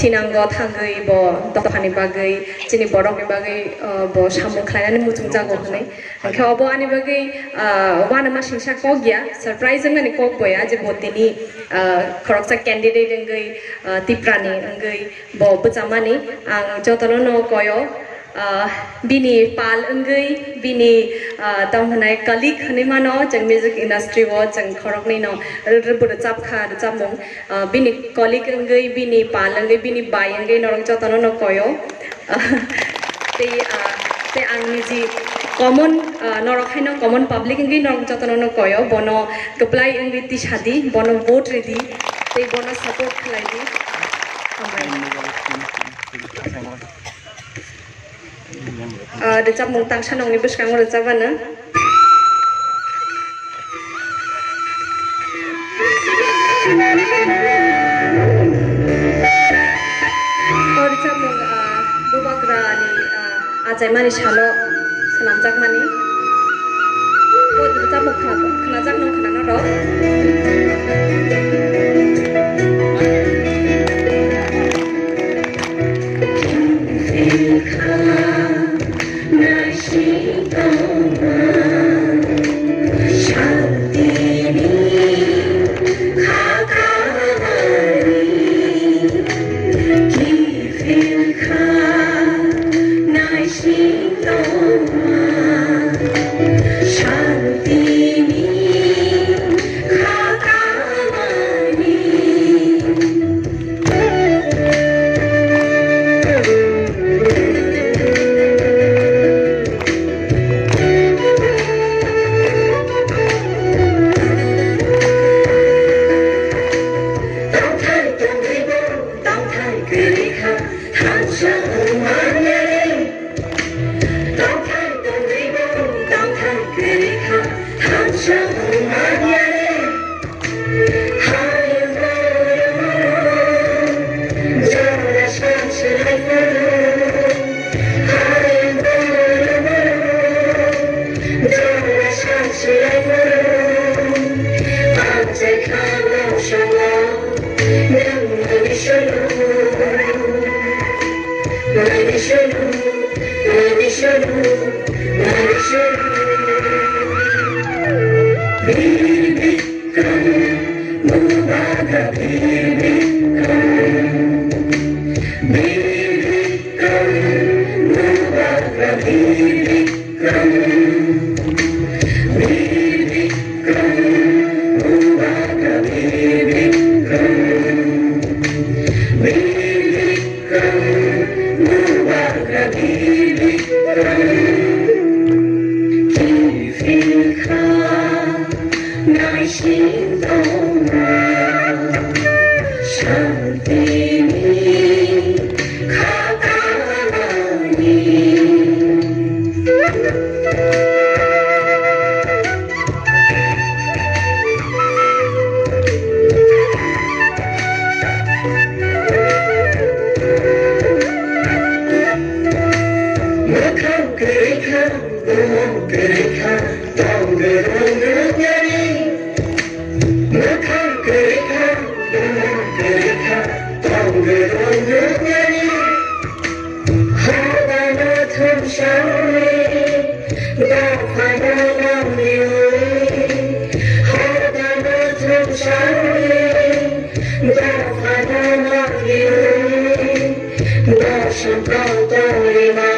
tinanggo thangai bo dokhani bagai chini borok ni bagai bo samung khlainani muchung jago hne angkhe obo ani bagai wana ma singsa kogya surprise ngani kokboya je botini khoroksa candidate ngai Tipra ni ngai bo bchamani ang jotono no koyo bini pal ngai bini tamhanai colleague hne mano jang music industry wo jang khorok ni no rubur chap kha chamung bini colleague ngai bini pal ngai bini bai ngai norong jotono no koyo te angni ji common norokhaino common public ngai norong jotono no koyo bono keplai ngai ti shadi bono vote ready te bono support khlai di Decap mungtang sanong ni bus kanggo decap mana? Oh decap mung bubagra ni ajai mani salo selamjak mani. Oh decap mung kenajak nong kenano ro. Shambhala